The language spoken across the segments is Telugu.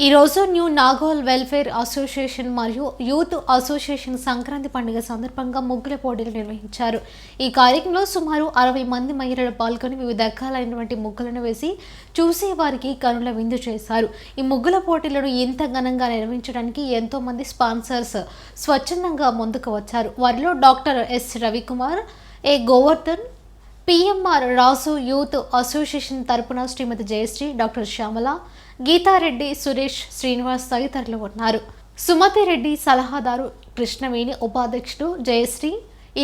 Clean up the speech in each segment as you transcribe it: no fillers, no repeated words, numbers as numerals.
ఈ రోజు న్యూ నాగోల్ వెల్ఫేర్ అసోసియేషన్ మరియు యూత్ అసోసియేషన్ సంక్రాంతి పండుగ సందర్భంగా ముగ్గుల పోటీలు నిర్వహించారు. ఈ కార్యక్రమంలో సుమారు 60 మంది మహిళలు పాల్గొని వివిధ రకాలైనటువంటి ముగ్గులను వేసి చూసేవారికి కనుల విందు చేశారు. ఈ ముగ్గుల పోటీలను ఇంత ఘనంగా నిర్వహించడానికి ఎంతో మంది స్పాన్సర్స్ స్వచ్ఛందంగా ముందుకు వచ్చారు. వారిలో డాక్టర్ ఎస్ రవికుమార్, ఏ గోవర్ధన్, పిఎంఆర్ రాజు యూత్ అసోసియేషన్ తరపున శ్రీమతి జయశ్రీ, డాక్టర్ శ్యామల, గీతారెడ్డి, సురేష్, శ్రీనివాస్ తదితరులు ఉన్నారు. సుమతి రెడ్డి సలహాదారు, కృష్ణవేణి ఉపాధ్యక్షుడు, జయశ్రీ,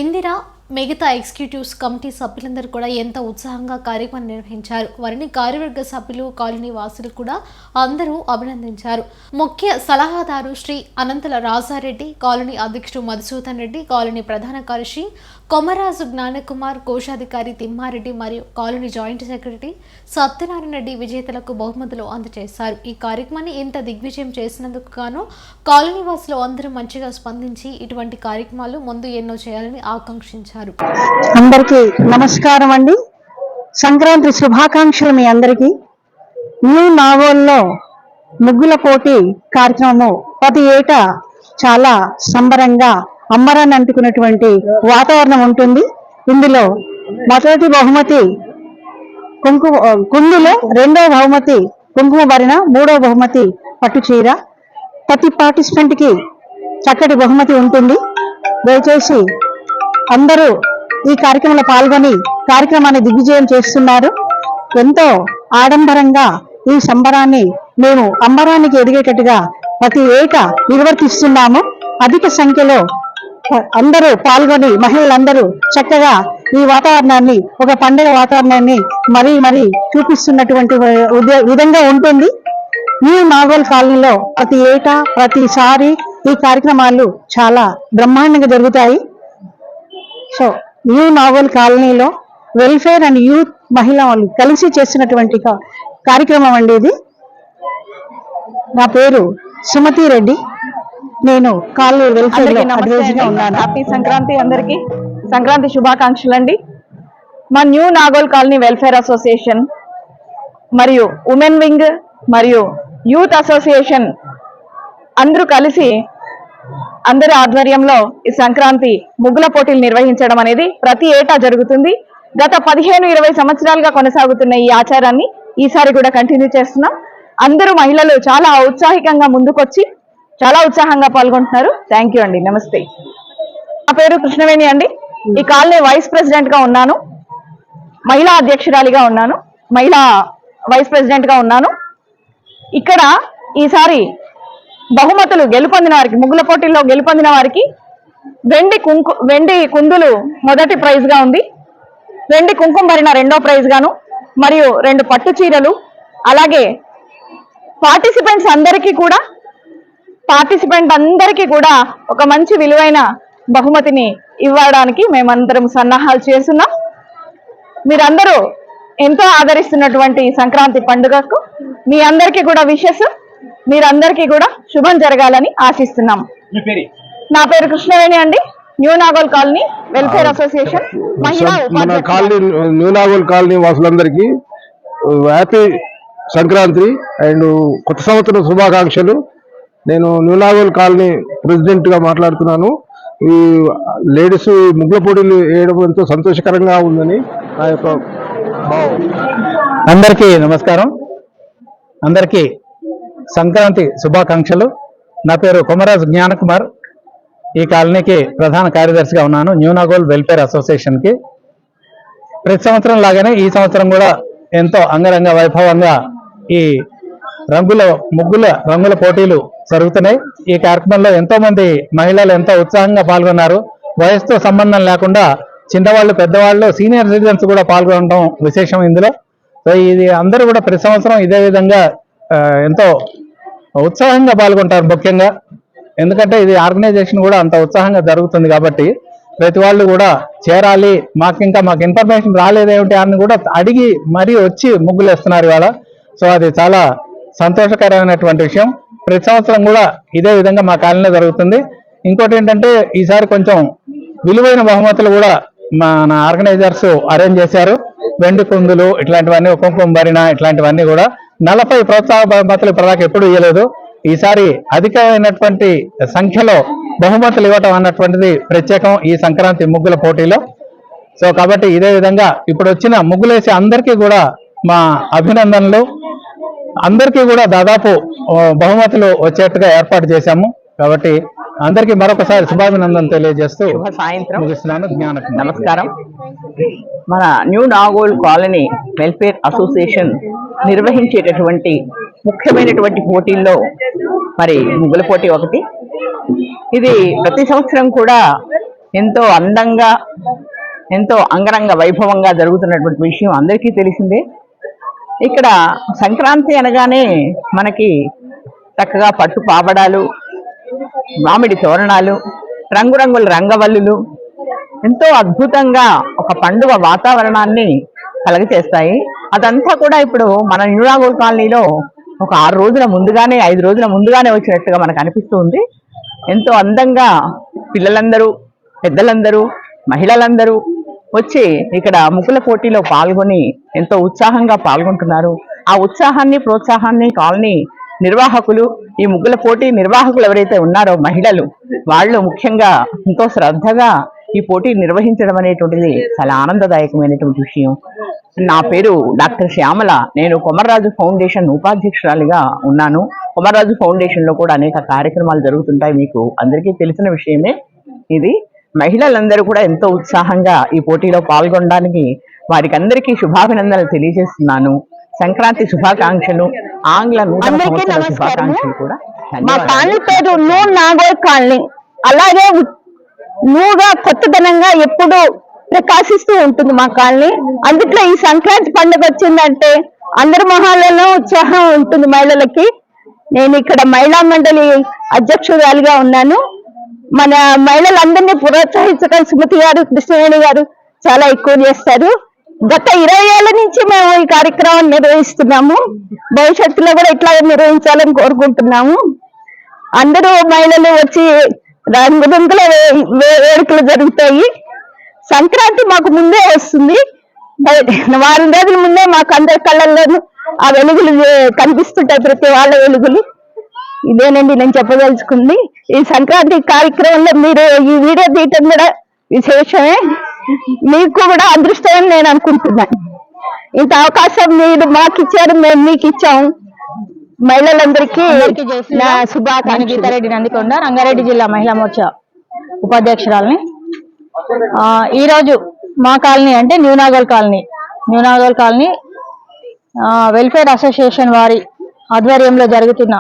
ఇందిర, మిగతా ఎగ్జిక్యూటివ్స్ కమిటీ సభ్యులందరూ కూడా ఎంతో ఉత్సాహంగా కార్యక్రమం నిర్వహించారు. వారిని కార్యవర్గ సభ్యులు, కాలనీ వాసులు కూడా అందరూ అభినందించారు. ముఖ్య సలహాదారు శ్రీ అనంతల రాజారెడ్డి, కాలనీ అధ్యక్షుడు మధుసూదన్ రెడ్డి, కాలనీ ప్రధాన కార్యదర్శి కొమరాజు జ్ఞానకుమార్, కోశాధికారి తిమ్మారెడ్డి మరియు colony joint secretary Satyanarayana Reddy విజేతలకు బహుమతులు అందజేశారు. ఈ కార్యక్రమాన్ని ఇంత దిగ్విజయం చేసినందుకు గాను కాలనీ వాసులు అందరూ మంచిగా స్పందించి ఇటువంటి కార్యక్రమాలు ముందు ఎన్నో చేయాలని ఆకాంక్షించారు. అందరికీ నమస్కారం అండి. సంక్రాంతి శుభాకాంక్షలు మీ అందరికీ. న్యూ నాగోల్లో ముగ్గుల పోటీ కార్యక్రమము ప్రతి ఏటా చాలా సంబరంగా అమ్మరాన్ని అంటుకున్నటువంటి వాతావరణం ఉంటుంది. ఇందులో మొదటి బహుమతి కుందులో, రెండవ బహుమతి కుంకుమ భరణ, మూడవ బహుమతి పట్టు చీర. ప్రతి పార్టిసిపెంట్ కి చక్కటి బహుమతి ఉంటుంది. దయచేసి అందరూ ఈ కార్యక్రమంలో పాల్గొని కార్యక్రమాన్ని దిగ్విజయం చేస్తున్నారు. ఎంతో ఆడంబరంగా ఈ సంబరాన్ని మేము అంబరానికి ఎదిగేటట్టుగా ప్రతి ఏటా నిర్వర్తిస్తున్నాము. అధిక సంఖ్యలో అందరూ పాల్గొని మహిళలందరూ చక్కగా ఈ వాతావరణాన్ని, ఒక పండుగ వాతావరణాన్ని మరీ చూపిస్తున్నటువంటి విధంగా ఉంటుంది. న్యూ నాగోల్ కాలనీలో ప్రతి ఏటా ప్రతిసారి ఈ కార్యక్రమాలు చాలా బ్రహ్మాండంగా జరుగుతాయి. సో న్యూ నాగోల్ కాలనీలో వెల్ఫేర్ అండ్ యూత్ మహిళలు కలిసి చేసినటువంటి కార్యక్రమం అండి ఇది. నా పేరు సుమతి రెడ్డి. నేను కాలనీ వెల్ఫేర్ లో అడ్వైజర్ గా ఉన్నాను. హ్యాపీ సంక్రాంతి అందరికీ. సంక్రాంతి శుభాకాంక్షలు అండి. మా new Nagole colony welfare association మరియు ఉమెన్ వింగ్ మరియు యూత్ అసోసియేషన్ అందరూ కలిసి అందరి ఆధ్వర్యంలో ఈ సంక్రాంతి ముగ్గుల పోటీలు నిర్వహించడం అనేది ప్రతి ఏటా జరుగుతుంది. గత 15-20 సంవత్సరాలుగా కొనసాగుతున్న ఈ ఆచారాన్ని ఈసారి కూడా కంటిన్యూ చేస్తున్నాం. అందరూ మహిళలు చాలా ఔత్సాహికంగా ముందుకొచ్చి చాలా ఉత్సాహంగా పాల్గొంటున్నారు. థ్యాంక్ యూ అండి. నమస్తే. నా పేరు కృష్ణవేణి అండి. ఈ కాలనీ వైస్ ప్రెసిడెంట్ గా ఉన్నాను, మహిళా అధ్యక్షురాలిగా ఉన్నాను, మహిళా వైస్ ప్రెసిడెంట్ గా ఉన్నాను. ఇక్కడ ఈసారి బహుమతులు గెలుపొందిన వారికి, ముగ్గుల పోటీల్లో గెలుపొందిన వారికి వెండి కుందులు మొదటి ప్రైజ్ గా ఉంది, వెండి కుంకుమ భరిణ రెండో ప్రైజ్ గాను, మరియు 2 పట్టు చీరలు. అలాగే పార్టిసిపెంట్ అందరికీ కూడా ఒక మంచి విలువైన బహుమతిని ఇవ్వడానికి మేమందరం సన్నాహాలు చేస్తున్నాం. మీరందరూ ఎంతో ఆదరిస్తున్నటువంటి సంక్రాంతి పండుగకు మీ అందరికీ కూడా విషెస్. మీరందరికీ కూడా శుభం జరగాలని ఆశిస్తున్నాం. నా పేరు కృష్ణవేణి అండి. New Nagole colony welfare association మహిళా కాలనీ. న్యూ నాగోల్ కాలనీ వాసులందరికీ హ్యాపీ సంక్రాంతి అండ్ కొత్త సంవత్సరం శుభాకాంక్షలు. నేను న్యూ నాగోల్ కాలనీ ప్రెసిడెంట్ గా మాట్లాడుతున్నాను. ఈ లేడీస్ ముగ్గుల పోటీలు వేయడం ఎంతో సంతోషకరంగా ఉందని నా యొక్క భావం. అందరికీ నమస్కారం. అందరికీ సంక్రాంతి శుభాకాంక్షలు. నా పేరు కొమరాజు జ్ఞానకుమార్. ఈ కాలనీకి ప్రధాన కార్యదర్శిగా ఉన్నాను, న్యూ నాగోల్ వెల్ఫేర్ అసోసియేషన్కి. ప్రతి సంవత్సరం లాగానే ఈ సంవత్సరం కూడా ఎంతో అంగరంగ వైభవంగా ఈ ముగ్గుల రంగుల పోటీలు జరుగుతున్నాయి. ఈ కార్యక్రమంలో ఎంతో మంది మహిళలు ఎంతో ఉత్సాహంగా పాల్గొన్నారు. వయసుతో సంబంధం లేకుండా చిన్నవాళ్ళు, పెద్దవాళ్ళు, సీనియర్ సిటిజన్స్ కూడా పాల్గొనడం విశేషం ఇందులో. సో ఇది అందరూ కూడా ప్రతి సంవత్సరం ఇదే విధంగా ఎంతో ఉత్సాహంగా పాల్గొంటారు. ముఖ్యంగా ఎందుకంటే ఇది ఆర్గనైజేషన్ కూడా అంత ఉత్సాహంగా జరుగుతుంది కాబట్టి ప్రతి వాళ్ళు కూడా చేరాలి, మాకు ఇన్ఫర్మేషన్ రాలేదేమిటి అని కూడా అడిగి మరీ వచ్చి ముగ్గులు వేస్తున్నారు ఇవాళ. సో అది చాలా సంతోషకరమైనటువంటి విషయం. ప్రతి సంవత్సరం కూడా ఇదే విధంగా మా కాలనీలో జరుగుతుంది. ఇంకోటి ఏంటంటే ఈసారి కొంచెం విలువైన బహుమతులు కూడా మన ఆర్గనైజర్స్ అరేంజ్ చేశారు. వెండి కుందులు ఇట్లాంటివన్నీ, కుంకుమ భరిణ ఇట్లాంటివన్నీ కూడా 40 ప్రోత్సాహ బహుమతులు ఇప్పటిదాకా ఎప్పుడు ఇవ్వలేదు. ఈసారి అధికమైనటువంటి సంఖ్యలో బహుమతులు ఇవ్వటం అన్నటువంటిది ప్రత్యేకం ఈ సంక్రాంతి ముగ్గుల పోటీలో. సో కాబట్టి ఇదే విధంగా ఇప్పుడు వచ్చిన ముగ్గులేసి అందరికీ కూడా మా అభినందనలు. అందరికీ కూడా దాదాపు బహుమతులు వచ్చేట్టుగా ఏర్పాటు చేశాము. కాబట్టి అందరికీ మరొకసారి శుభాభినందనలు తెలియజేస్తూ శుభ సాయంత్రం. ముగిస్తున్నాను. జ్ఞానకుమార్. నమస్కారం. మన new Nagole colony welfare association నిర్వహించేటటువంటి ముఖ్యమైనటువంటి పోటీల్లో మరి ముగ్గుల పోటీ ఒకటి. ఇది ప్రతి సంవత్సరం కూడా ఎంతో అందంగా ఎంతో అంగరంగ వైభవంగా జరుగుతున్నటువంటి విషయం అందరికీ తెలిసిందే. ఇక్కడ సంక్రాంతి అనగానే మనకి చక్కగా పట్టు పావడాలు, మామిడి తోరణాలు, రంగురంగుల రంగవల్లులు ఎంతో అద్భుతంగా ఒక పండుగ వాతావరణాన్ని కలగచేస్తాయి. అదంతా కూడా ఇప్పుడు మన న్యూ నాగోల్ కాలనీలో ఒక 6 రోజుల ముందుగానే 5 రోజుల ముందుగానే వచ్చినట్టుగా మనకు అనిపిస్తుంది. ఎంతో అందంగా పిల్లలందరూ, పెద్దలందరూ, మహిళలందరూ వచ్చి ఇక్కడ ముగ్గుల పోటీలో పాల్గొని ఎంతో ఉత్సాహంగా పాల్గొంటున్నారు. ఆ ఉత్సాహాన్ని, ప్రోత్సాహాన్ని కాలనీ నిర్వాహకులు, ఈ ముగ్గుల పోటీ నిర్వాహకులు ఎవరైతే ఉన్నారో మహిళలు, వాళ్ళు ముఖ్యంగా ఎంతో శ్రద్ధగా ఈ పోటీ నిర్వహించడం అనేటువంటిది చాలా ఆనందదాయకమైనటువంటి విషయం. నా పేరు డాక్టర్ శ్యామల. నేను కొమర్రాజు ఫౌండేషన్ ఉపాధ్యక్షురాలిగా ఉన్నాను. కొమర్రాజు ఫౌండేషన్ లో కూడా అనేక కార్యక్రమాలు జరుగుతుంటాయి, మీకు అందరికీ తెలిసిన విషయమే ఇది. మహిళలందరూ కూడా ఎంతో ఉత్సాహంగా ఈ పోటీలో పాల్గొనడానికి వారికి అందరికీ శుభాభినందనలు తెలియజేస్తున్నాను. సంక్రాంతి శుభాకాంక్షలు, ఆంగ్ల నూతన సంవత్సర శుభాకాంక్షలు కూడా. మా కాలనీ పేరు న్యూ నాగోల్ కాలనీ. అలాగే న్యూగా కొత్తదనంగా ఎప్పుడు ప్రకాశిస్తూ ఉంటుంది మా కాలనీ. అందుట్లో ఈ సంక్రాంతి పండుగ వచ్చిందంటే అందరి మొహాలలో ఉత్సాహం ఉంటుంది మహిళలకి. నేను ఇక్కడ మహిళా మండలి అధ్యక్షురాలిగా ఉన్నాను. మన మహిళలందరినీ ప్రోత్సహించడం సుమతి గారు, కృష్ణవేణి గారు చాలా ఎక్కువ చేస్తారు. గత 20 ఏళ్ల నుంచి మేము ఈ కార్యక్రమాన్ని నిర్వహిస్తున్నాము. భవిష్యత్తులో కూడా ఇట్లాగే నిర్వహించాలని కోరుకుంటున్నాము. అందరూ మహిళలు వచ్చి రంగురంగుల వేడుకలు జరుగుతాయి. సంక్రాంతి మాకు ముందే వస్తుంది. వారం రోజుల ముందే మాకు అందరి కళ్ళల్లోనూ ఆ వెలుగులు కనిపిస్తుంటాయి, ప్రతి వాళ్ళ వెలుగులు. ఇదేనండి నేను చెప్పదలుచుకుంది. ఈ సంక్రాంతి కార్యక్రమంలో మీరు ఈ వీడియో తీయటం కూడా విశేషమే. మీకు కూడా అదృష్టమని నేను అనుకుంటున్నాను. ఇంత అవకాశం మీరు మాకు ఇచ్చారు, మేము మీకు ఇచ్చాము. మహిళలందరికీ నా శుభాకాంక్షలు. గీతారెడ్డి నందికొండ, రంగారెడ్డి జిల్లా మహిళా మోర్చా ఉపాధ్యక్షురాలని. ఈ రోజు మా కాలనీ అంటే new Nagole colony welfare association వారి ఆధ్వర్యంలో జరుగుతున్న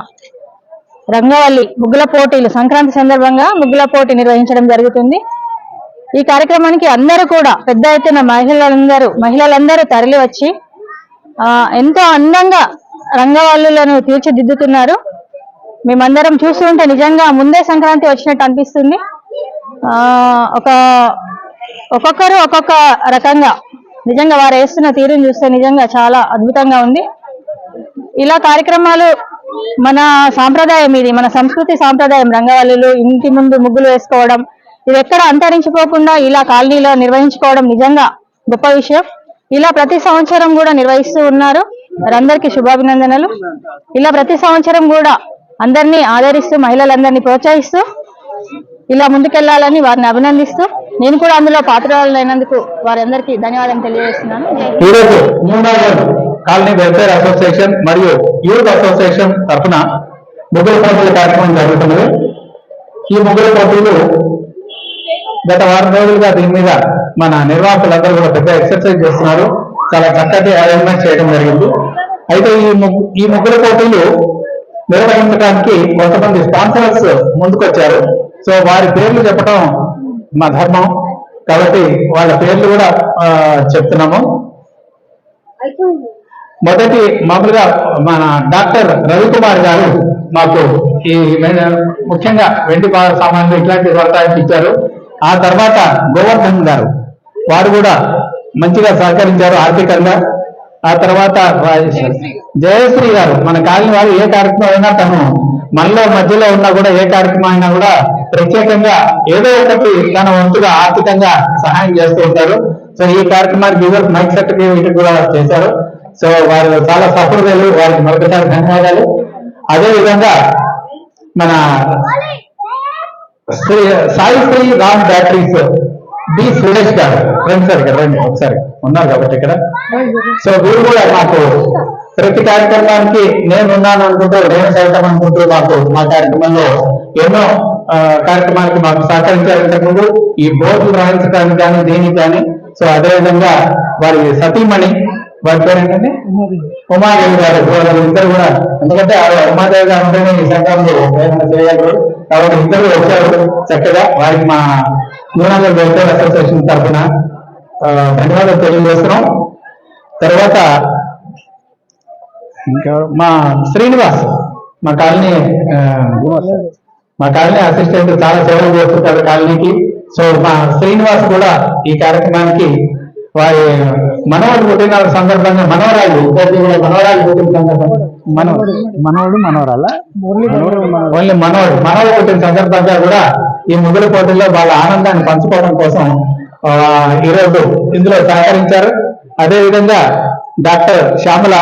రంగవల్లి ముగ్గుల పోటీలు, సంక్రాంతి సందర్భంగా ముగ్గుల పోటీ నిర్వహించడం జరుగుతుంది. ఈ కార్యక్రమానికి అందరూ కూడా పెద్ద ఎత్తున మహిళలందరూ తరలి వచ్చి ఎంతో అందంగా రంగవల్లులను తీర్చిదిద్దుతున్నారు. మేమందరం చూస్తుంటే నిజంగా ముందే సంక్రాంతి వచ్చినట్టు అనిపిస్తుంది. ఒక్కొక్కరు ఒక్కొక్క రకంగా నిజంగా వారు వేస్తున్న తీరుని చూస్తే నిజంగా చాలా అద్భుతంగా ఉంది. ఇలా కార్యక్రమాలు మన సాంప్రదాయం, ఇది మన సంస్కృతి సాంప్రదాయం. రంగవల్లులు, ఇంటి ముందు ముగ్గులు వేసుకోవడం, ఇది ఎక్కడ అంతరించిపోకుండా ఇలా కాలనీలో నిర్వహించుకోవడం నిజంగా గొప్ప విషయం. ఇలా ప్రతి సంవత్సరం కూడా నిర్వహిస్తూ ఉన్నారు. వారందరికీ శుభాభినందనలు. ఇలా ప్రతి సంవత్సరం కూడా అందరినీ ఆదరిస్తూ, మహిళలందరినీ ప్రోత్సహిస్తూ ఇలా ముందుకెళ్లాలని వారిని అభినందిస్తూ, నేను కూడా అందులో పాత్రలైనందుకు వారందరికీ ధన్యవాదాలు తెలియజేస్తున్నాను. ఈరోజు new Nagole colony welfare association మరియు యూత్ అసోసియేషన్ తరఫున ముగ్గుల పోటీల కార్యక్రమం జరుగుతున్నది. ఈ ముగ్గుల పోటీలు గత వారం రోజులుగా దీని మీద మన నిర్వాహకులందరూ కూడా పెద్ద ఎక్సర్సైజ్ చేస్తున్నారు. చాలా చక్కటి అరేంజ్మెంట్ చేయడం జరిగింది. అయితే ఈ ముగ్గుల పోటీలు నిర్వహించడానికి కొంతమంది స్పాన్సర్స్ ముందుకొచ్చారు. సో వారి పేర్లు చెప్పడం మా ధర్మం కాబట్టి వాళ్ళ పేర్లు కూడా చెప్తున్నాము. మొదటి మామూలుగా మన డాక్టర్ రవికుమార్ గారు మాకు ఈ ముఖ్యంగా వెండి సామాన్లు ఇట్లాంటి వర్తానికి ఇచ్చారు. ఆ తర్వాత గోవర్ధన్ గారు, వారు కూడా మంచిగా సహకరించారు ఆర్థికంగా. ఆ తర్వాత జయశ్రీ గారు, మన కాలనీ వారు ఏ కార్యక్రమం అయినా తను మనలో మధ్యలో ఉన్నా కూడా ఏ కార్యక్రమం అయినా కూడా ప్రత్యేకంగా ఏదో ఒకటి తన వంతుగా ఆర్థికంగా సహాయం చేస్తూ ఉంటారు. సో ఈ కార్యక్రమానికి మైక్ సెట్ కూడా చేశారు. సో వారు చాలా సహృదయులు, వారికి మరొకసారి ధన్యవాదాలు. అదేవిధంగా మన సాయి శ్రీ రామ్ బ్యాటరీస్ డి సురేష్ గారు, రండి సార్ ఇక్కడ రండి ఒకసారి, ఉన్నారు కాబట్టి ఇక్కడ. సో వీరు కూడా మాకు ప్రతి కార్యక్రమానికి నేను ఉన్నాను అనుకుంటూ, నేను సైతం అనుకుంటూ మా కార్యక్రమంలో ఎన్నో కార్యక్రమానికి మాకు సహకరించారు. ఇంతకుముందు ఈ బోర్డులు రాయించడానికి కానీ దేనికి కానీ. సో అదేవిధంగా వారి సతీమణి, వారి పేరు ఏంటంటే ఉమాదేవి గారు, ఇద్దరు కూడా, ఎందుకంటే ఉమాదేవి గారు ఉంటేనే ఈ సంఘంలో ఏమైనా చేయగలరు కాబట్టి ఇద్దరు వచ్చారు చక్కగా. వారికి మా న్యూనాగల్ వెల్ఫేర్ అసోసియేషన్ తరఫున ధన్యవాదాలు తెలియజేస్తున్నాం. తర్వాత ఇంకా మా శ్రీనివాస్, మా కాలనీ అసిస్టెంట్, చాలా సేవలు చేస్తుంటారు కాలనీకి. సో మా శ్రీనివాస్ కూడా ఈ కార్యక్రమానికి వారి మనవడు పుట్టిన సందర్భంగా, మనవరాలు ఇద్దరు కూడా మనవరాలు పుట్టిన సందర్భంగా, మనవడు మనవరాల ఓన్లీ మనవడు పుట్టిన సందర్భంగా కూడా ఈ ముగ్గుల పోటీల్లో వాళ్ళ ఆనందాన్ని పంచుకోవడం కోసం ఈరోజు ఇందులో సహకరించారు. అదేవిధంగా డాక్టర్ శ్యామల,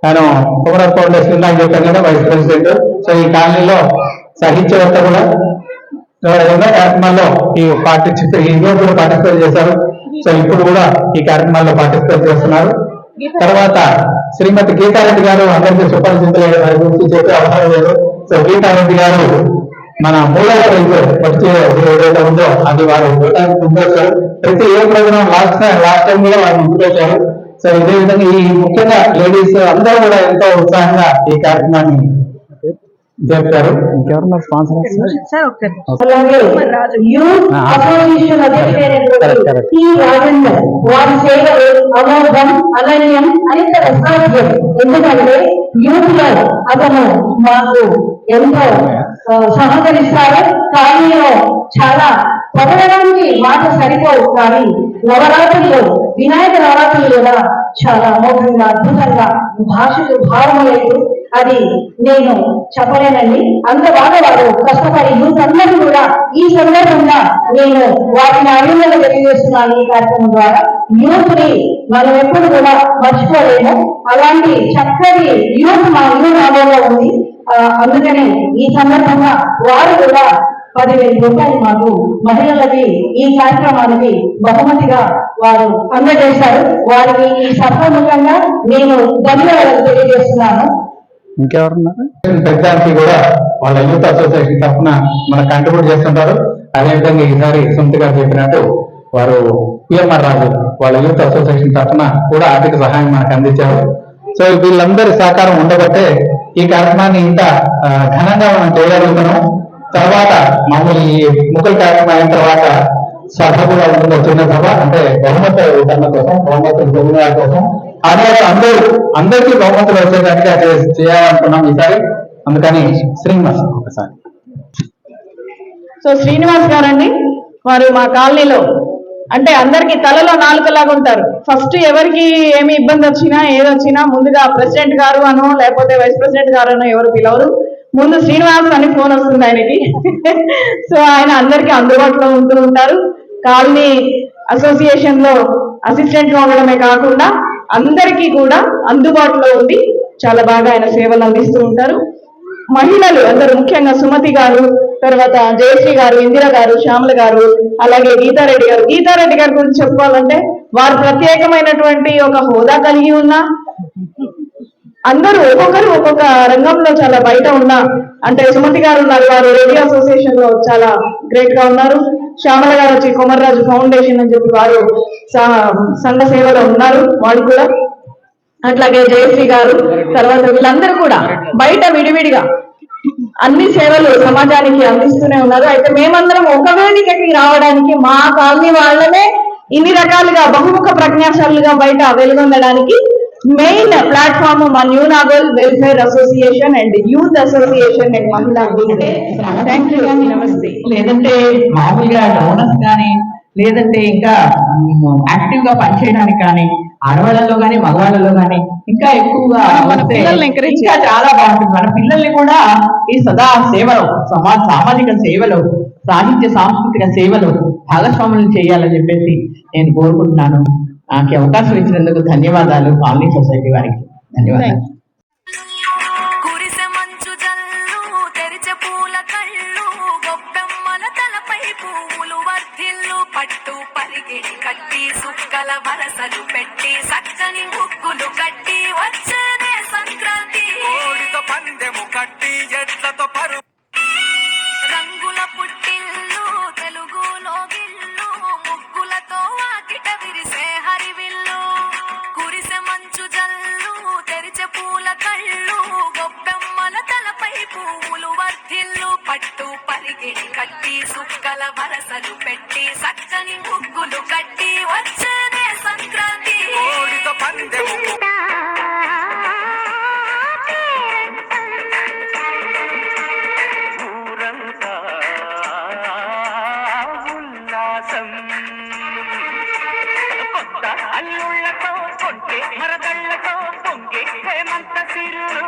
నేను కుమరర్ ఫౌండేషన్ ఇందాక చెప్పాను కదా, వైస్ ప్రెసిడెంట్. సో ఈ కాలనీలో సాహిత్యవేత్త కూడా ఎన్నో కార్యక్రమాల్లో ఈ రోజు పార్టిసిపేట్ చేశారు. సో ఇప్పుడు కూడా ఈ కార్యక్రమాల్లో పార్టిసిపేట్ చేస్తున్నారు. తర్వాత శ్రీమతి గీతారెడ్డి గారు, అందరికీ సుపరిచితులైన వారి గురించి చెప్పే అవసరం లేదు. సో గీతారెడ్డి గారు మన మూడవ ప్రైజ్ వచ్చే ఏదైతే ఉందో అది వారు ముందొచ్చారు. ప్రతి ఏ ప్రోగ్రామ్ లాస్ట్ టైం కూడా వారు ముందుకొచ్చారు. సో ఇదే విధంగా ఈ ముఖ్యంగా లేడీస్ అందరూ కూడా ఎంతో ఉత్సాహంగా ఈ కార్యక్రమాన్ని జరిపారు. ఇంకెవరన్నా స్పాన్సర్ వారి సేవలు అమోఘం, అనన్యం, అనితర సాధ్యం. ఎందుకంటే యూత్ లో అతను మాకు ఎంతో సహకరిస్తారు. కాలనీలో చాలా పొగడడానికి మాట సరిపోవు, కానీ నవరాత్రులు, వినాయక నవరాత్రులు కూడా చాలా అమోఘంగా, అద్భుతంగా, భాషకు భావం లేదు, అది నేను చెప్పలేనండి. అంత బాగా వారు కష్టపడి యూత్ అందరూ కూడా ఈ సందర్భంగా నేను వాటిని అభినందన తెలియజేస్తున్నాను. ఈ కార్యక్రమం ద్వారా యూత్ ని మనం ఎప్పుడు కూడా మర్చిపోలేము. అలాంటి చక్కటి యూత్ మా న్యూనాగోల్లో ఉంది. అందుకని ఈ సందర్భంగా వారు కూడా 10,000 రూపాయలు మాకు మహిళలకి ఈ కార్యక్రమానికి బహుమతిగా వారు అందజేశారు. వారికి ఈ సభాముఖంగా నేను ధన్యవాదాలు తెలియజేస్తున్నాను. ఇంకెవరున్నారు పెద్దానికి కూడా వాళ్ళ యూత్ అసోసియేషన్ తరఫున మన కంట్రిబ్యూట్ చేస్తుంటారు. అదేవిధంగా ఈసారి సుమతి గారు చెప్పినట్టు వారు పిఎంఆర్ రాజు వాళ్ళ యూత్ అసోసియేషన్ తరఫున కూడా ఆర్థిక సహాయం మనకు అందించారు. సో వీళ్ళందరి సహకారం ఉండబట్టే ఈ కార్యక్రమాన్ని ఇంత ఘనంగా మనం చేయగలుగుతున్నాం. తర్వాత మామూలు ఈ ముగ్గుల కార్యక్రమం అయిన తర్వాత సభ కూడా ఉంటుంది, చిన్న సభ, అంటే బహుమతి వితరణ కోసం, బహుమతులు పొందిన కోసం. అదే అందరికీ బహుమతులు వచ్చేదానికి చేయాలనుకున్నాం ఈసారి. అందుకని శ్రీనివాస్ ఒకసారి. సో శ్రీనివాస్ గారండి, వారు మా కాలనీలో అంటే అందరికి తలలో నాలుకలాగా ఉంటారు. ఫస్ట్ ఎవరికి ఏమి ఇబ్బంది వచ్చినా ఏదొచ్చినా ముందుగా ప్రెసిడెంట్ గారు అనో లేకపోతే వైస్ ప్రెసిడెంట్ గారు అనో ఎవరు పిలవరు, ముందు శ్రీనివాస్ అని ఫోన్ వస్తుంది ఆయనకి. సో ఆయన అందరికీ అందుబాటులో ఉంటూ ఉంటారు. కాలనీ అసోసియేషన్ లో అసిస్టెంట్ గా ఉండడమే కాకుండా అందరికీ కూడా అందుబాటులో ఉండి చాలా బాగా ఆయన సేవలు అందిస్తూ ఉంటారు. మహిళలు అందరూ, ముఖ్యంగా సుమతి గారు, తర్వాత జయశ్రీ గారు, ఇందిర గారు, శ్యామల గారు, అలాగే గీతారెడ్డి గారి గురించి చెప్పుకోవాలంటే వారు ప్రత్యేకమైనటువంటి ఒక హోదా కలిగి ఉన్న, అందరూ ఒక్కొక్కరు ఒక్కొక్క రంగంలో చాలా బయట ఉన్న, అంటే సుమతి గారు ఉన్నారు, వారు రేడియో అసోసియేషన్ లో చాలా గ్రేట్ గా ఉన్నారు. శ్యామల గారు వచ్చి కొమర్రాజు ఫౌండేషన్ అని చెప్పి వారు సంఘ సేవలో ఉన్నారు వాళ్ళు కూడా. అట్లాగే జయశ్రీ గారు, తర్వాత వీళ్ళందరూ కూడా బయట విడివిడిగా అన్ని సేవలు సమాజానికి అందిస్తూనే ఉన్నారు. అయితే మేమందరం ఒక వేదికకి రావడానికి, మా కాలనీ వాళ్ళనే ఇన్ని రకాలుగా బహుముఖ ప్రజ్ఞాశాలుగా బయట వెలుగొందడానికి మెయిన్ ప్లాట్ఫామ్ మా new Nagole welfare association and youth association and మహిళా. థ్యాంక్ యూ, నమస్తే. లేదంటే మామూలుగా డోనర్స్ కానీ, లేదంటే ఇంకా యాక్టివ్ గా పనిచేయడానికి కానీ, ఆడవాళ్ళలో కానీ మగవాళ్ళలో కానీ ఇంకా ఎక్కువగా ఇంకా చాలా బాగుంటుంది. మన పిల్లల్ని కూడా ఈ సదా సేవలో, సామాజిక సేవలో, సాహిత్య సాంస్కృతిక సేవలో భాగస్వాములను చేయాలని చెప్పేసి నేను కోరుకుంటున్నాను. నాకు ఈ అవకాశం ఇచ్చినందుకు ధన్యవాదాలు కాలనీ సొసైటీ వారికి ధన్యవాదాలు. కురిసె మంచు జల్లు తెరిచె పూల కళ్ళు గొప్పెమ్మల తలపై పువ్వులు వర్ధిల్లు పట్టు పరిగిడి కట్టి సుక్కల వరసలు పెట్టి సక్కని ముగ్గులు కట్టి వచ్చేదే సంక్రాంతి కోడితో పందెము కట్టి ఎట్లతో పరు రంగుల పుట్టిల్లు తెలుగులో గిల్లు ముగ్గులతో వాకిట విరిసే హరివిల్లు కురిసె మంచు జల్లు తెరిచె పూల కళ్ళు గొప్పెమ్మల తలపై పువ్వులు వర్ధిల్లు పట్టు పరిగిడి కట్టి సుక్కల వరసలు పెట్టి సక్కని ముగ్గులు కట్టి వచ్చేదే సంక్రాంతి కోడితో పందెము ఊరంతా ఉల్లాసం కొత్త అల్లుళ్ళతో కొంటే మరదళ్ళతో పొంగే హేమంత సిరులు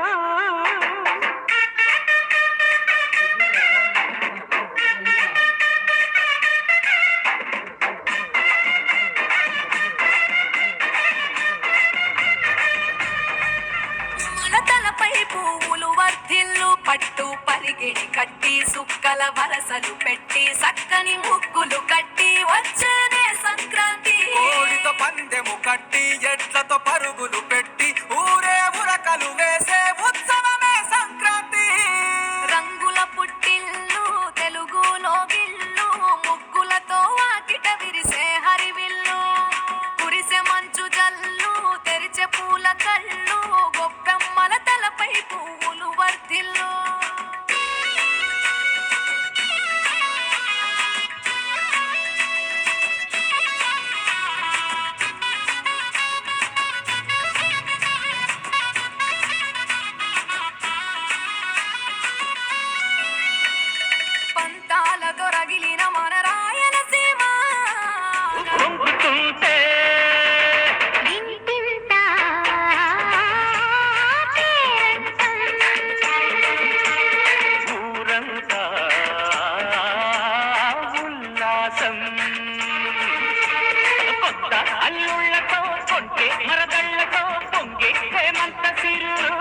మన తలపై పువ్వులు వర్ధిల్లు పట్టు పరిగిడి కట్టి సుక్కల వరసలు పెట్టి సక్కని ముగ్గులు కట్టి వచ్చేదే సంక్రాంతి కోడితో పందెము కట్టి ఎట్లతో పరుగులు పెట్టి ఊరే ఉరకలు వేసే ఉత్సవమే సంక్రాంతి రంగుల పుట్టిల్లు తెలుగులో గిల్లు ముగ్గులతో వాకిట విరిసే హరివిల్లు కురిసె మంచు జల్లు తెరిచె పూల కళ్ళు గొప్పెమ్మల తలపై పువ్వులు వర్ధిల్లు పంతాలతో రగిలిన మన రాయలసీమ పొంగుతుంటే ఊరంతా ఉల్లాసం కొత్త అల్లుళ్ళతో కొంటే మరదళ్ళతో పొంగే హేమంత సిరులు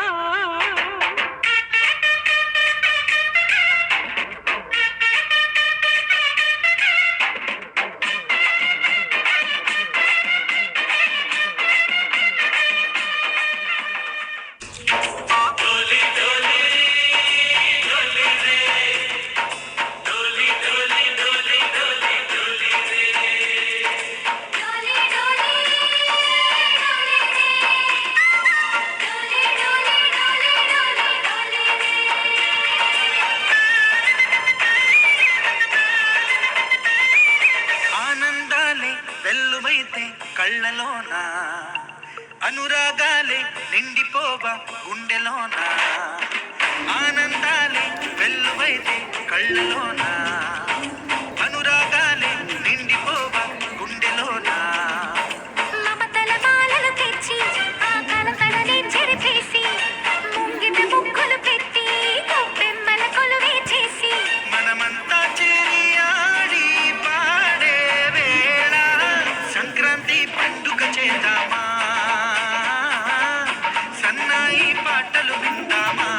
ఆనందాలే వెల్లువైతే కళ్ళలోన అనురాగాలే నిండిపోవ గుండెలోన ఆనందాలే వెల్లువైతే కళ్ళలోన అనురాగాలే నిండిపోవ గుండెలోన మమతల మాలలు తెచ్చి ఆ కలకలని చెరిపేసి ముంగిట ముగ్గులు పెట్టి గొప్పెమ్మల కొలువే చేసి మనమంతా చేరి ఆడి పాడే వేళ సంక్రాంతి పండుగ చేద్దామా సన్నాయి పాటలు విందామా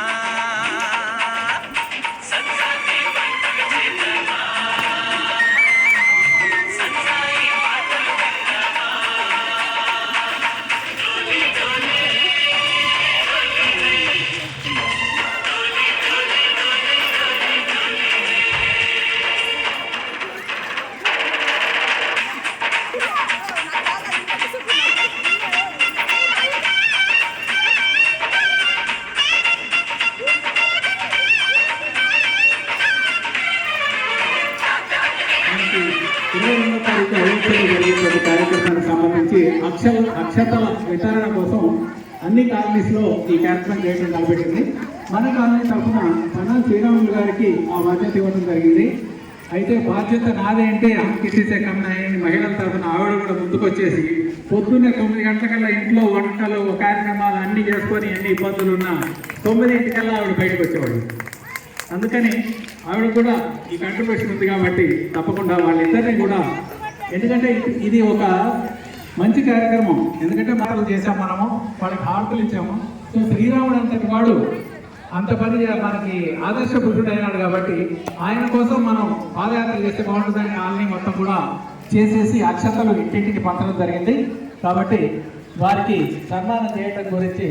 సంక్రాంతి పండుగ చేద్దామా సన్నాయి పాటలు విందామా డోలి డోలి మనకి 22వ తారీఖు అయోధ్యలో జరిగేటువంటి కార్యక్రమానికి సంబంధించి అక్షతల వితరణ కోసం అన్ని కాలనీస్లో ఈ కార్యక్రమం చేయడం తలపెట్టింది. మన కాలనీ తరఫున పన్నా శ్రీరాములు గారికి ఆ బాధ్యత ఇవ్వడం జరిగింది. అయితే బాధ్యత నాదే అంటే కిసిసే కన్నా మహిళల తరఫున ఆవిడ కూడా ముందుకొచ్చేసి పొద్దున్నే 9 గంటలకల్లా ఇంట్లో వంటలు కార్యక్రమాలు అన్నీ చేసుకొని ఎన్ని ఇబ్బందులు ఉన్నా 9 ఆవిడ బయటకు వచ్చేవాడు. అందుకని ఆవిడ కూడా ఈ కంట్రిబ్యూషన్ ఉంది కాబట్టి తప్పకుండా వాళ్ళిద్దరిని కూడా, ఎందుకంటే ఇది ఒక మంచి కార్యక్రమం. ఎందుకంటే మాటలు చేసాం మనము, వాళ్ళకి హారతులు ఇచ్చాము. సో శ్రీరాముడు అంతటి వాడు అంత పని మనకి ఆదర్శ పురుషుడు అయినాడు కాబట్టి ఆయన కోసం మనం పాదయాత్ర చేస్తే బాగుంటుందని కాలనీ మొత్తం కూడా చేసేసి అక్షతలు ఇంటింటికి పంచడం జరిగింది. కాబట్టి వారికి సన్మానం చేయడం గురించి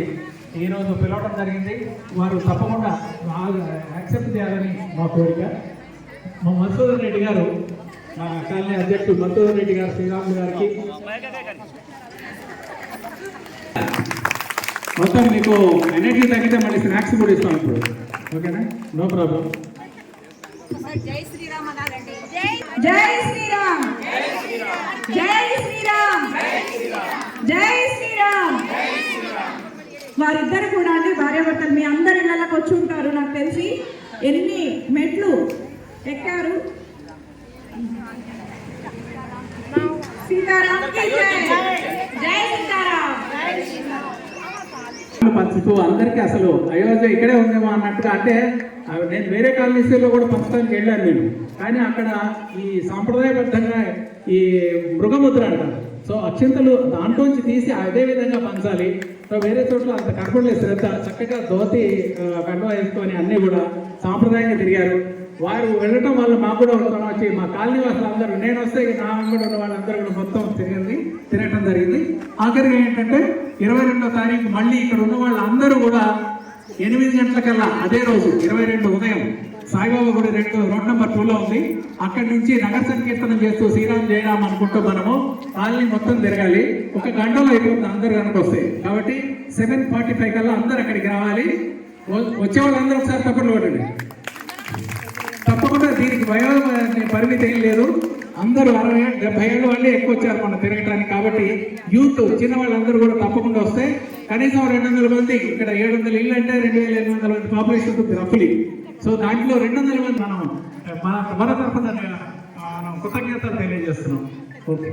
ఈరోజు పిలవడం జరిగింది. వారు తప్పకుండా యాక్సెప్ట్ చేయాలని మా కోరిక. మా మధుసూదన్ రెడ్డి గారు, మా కాలనీ అధ్యక్షుడు మధుసూదన్ రెడ్డి గారు శ్రీరాములు గారికి మొత్తం మీకు ఎనర్జీ తగ్గితే మళ్ళీ స్నాక్స్ కూడా ఇస్తాం ఇప్పుడు. ఓకేనా, నో ప్రాబ్లం. జై శ్రీరామ్ అనాలండి. జై శ్రీరామ్, జై శ్రీరామ్, జై శ్రీరామ్. వారిద్దరు కూడా అండి భార్యాభర్తలు మీ అందరి ఇళ్ళకి వచ్చి ఉంటారు. నాకు తెలిసి ఎన్ని మెట్లు ఎక్కారు. సీతారాం జై సీతారాం. పంచుతూ అందరికీ అసలు అయోధ్య ఇక్కడే ఉందేమో అన్నట్టుగా, అంటే నేను వేరే కాలనీస్లో కూడా పంచడానికి వెళ్ళాను నేను, కానీ అక్కడ ఈ సాంప్రదాయబద్ధంగా ఈ మృగముద్ర అంటారు. సో అక్షింతలు దాంట్లోంచి తీసి అదే విధంగా పంచాలి. సో వేరే చోట్ల అంత కనపడలేదు శ్రద్ధ. చక్కగా ధోతి కండువా వేసుకొని అన్నీ కూడా సాంప్రదాయంగా తిరిగారు. వారు వెళ్ళటం వల్ల మాకు కూడా వచ్చి మా కాలనీ వాసులు అందరూ, నేను వస్తే నా వెంబడి ఉన్న వాళ్ళందరూ కూడా మొత్తం తిరగటం జరిగింది. ఆఖరిగా ఏంటంటే 22వ తారీఖు మళ్ళీ ఇక్కడ ఉన్న వాళ్ళందరూ కూడా 8 గంటలకల్లా అదే రోజు 22 ఉదయం సాయిబాబా గుడి రోడ్ నెంబర్ 2లో ఉంది. అక్కడి నుంచి నగర సంకీర్తనం చేస్తూ శ్రీరామ్ జయరామ్ అనుకుంటూ మనము కాలనీ మొత్తం తిరగాలి. ఒక గంటలో అయిపోతుంది అందరూ కనుక వస్తాయి. కాబట్టి 7:45 కల్లా అందరూ అక్కడికి రావాలి. వచ్చే వాళ్ళందరూ ఒకసారి తప్పట్లు కొట్టండి. తప్పకుండా దీనికి వయో పరిమితి ఏం లేదు. అందరూ 60-70 ఏళ్ళ వాళ్ళే ఎక్కువ వచ్చారు మనం తిరగటానికి. కాబట్టి యూత్ చిన్న వాళ్ళందరూ కూడా తప్పకుండా వస్తే కనీసం 200 మంది, ఇక్కడ 700 ఇళ్ళు అంటే 2800 మంది పాపులేషన్ ఉంటుంది రఫ్లీ. సో దాంట్లో 200 మంది మనం మన తరఫున మనం కృతజ్ఞతలు తెలియజేస్తున్నాం. ఓకే,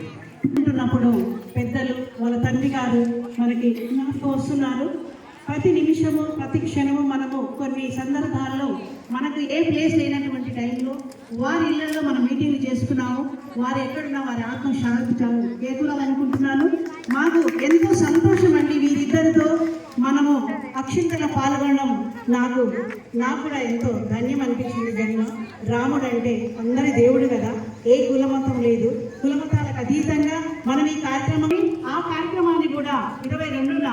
ఉంటున్నప్పుడు పెద్దలు వాళ్ళ తండ్రి గారు మనకి మనకు వస్తున్నారు. ప్రతి నిమిషము ప్రతి క్షణము మనము కొన్ని సందర్భాల్లో మనకు ఏ ప్లేస్ లేనటువంటి టైంలో వారి ఇళ్లలో మనం మీటింగ్లు చేసుకున్నాము. వారు ఎక్కడున్నా వారి ఆత్మ శాంతి చేకూరాలనుకుంటున్నాను. మాకు ఎంతో సంతోషం అండి వీరిద్దరితో మనము అక్షింతల పాల్గొనడం. నాకు కూడా ఎంతో ధన్యం అనిపించింది. జన్మ రాముడు అంటే అందరి దేవుడు కదా, ఏ కులమతం లేదు. కులమతాలకు అతీతంగా మనం ఈ కార్యక్రమాన్ని కూడా 22న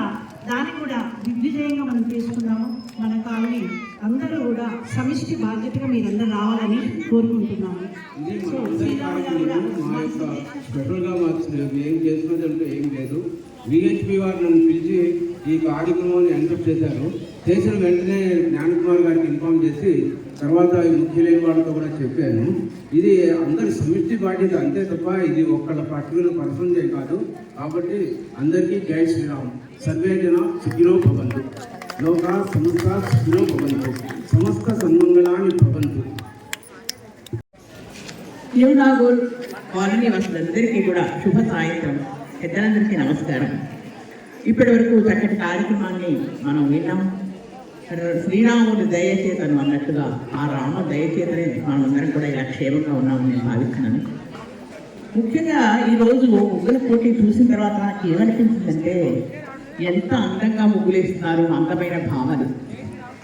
దాన్ని కూడా దిగ్విజయంగా మనం చేసుకున్నాము. మన కాలనీ అందరూ కూడా సమిష్టి బాధ్యతగా మీరందరూ రావాలని కోరుకుంటున్నాము. సో స్పెషల్గా ఏం చేసినదంటే ఏం లేదు. విహెచ్పి వారు నన్ను పిలిచి ఈ కార్యక్రమాన్ని ఎంటర్ చేశారు. చేసిన వెంటనే జ్ఞానకుమార్ గారికి ఇన్ఫార్మ్ చేసి తర్వాత ముఖ్యులైన వాళ్ళతో కూడా చెప్పాను. ఇది అందరి సమిష్టి బాధ్యత అంతే తప్ప ఇది ఒక్కళ్ళ పర్టికులర్ పర్సన్ కాదు. కాబట్టి అందరికీ జై శ్రీరామ్. సర్వే జన సుఖినో భవంతు, లోక సమస్త సుఖినో భవంతు, సమస్త సన్మంగళాన్ని భవంతు. న్యూనాగోల్ కాలనీ వాసులందరికీ కూడా శుభ సాయంత్రం. పెద్దలందరికీ నమస్కారం. ఇప్పటి వరకు చక్కటి కార్యక్రమాన్ని మనం విన్నాం. శ్రీరాముడు దయచేతను అన్నట్టుగా ఆ రామ దయచేతనే మనమందరం కూడా ఇలా క్షేమంగా ఉన్నామని నేను భావిస్తున్నాను. ముఖ్యంగా ఈరోజు ముగ్గుల పోటీ చూసిన తర్వాత నాకు ఏమనిపించిందంటే, ఎంత అందంగా ముగ్గులేస్తున్నారు, అందమైన భావన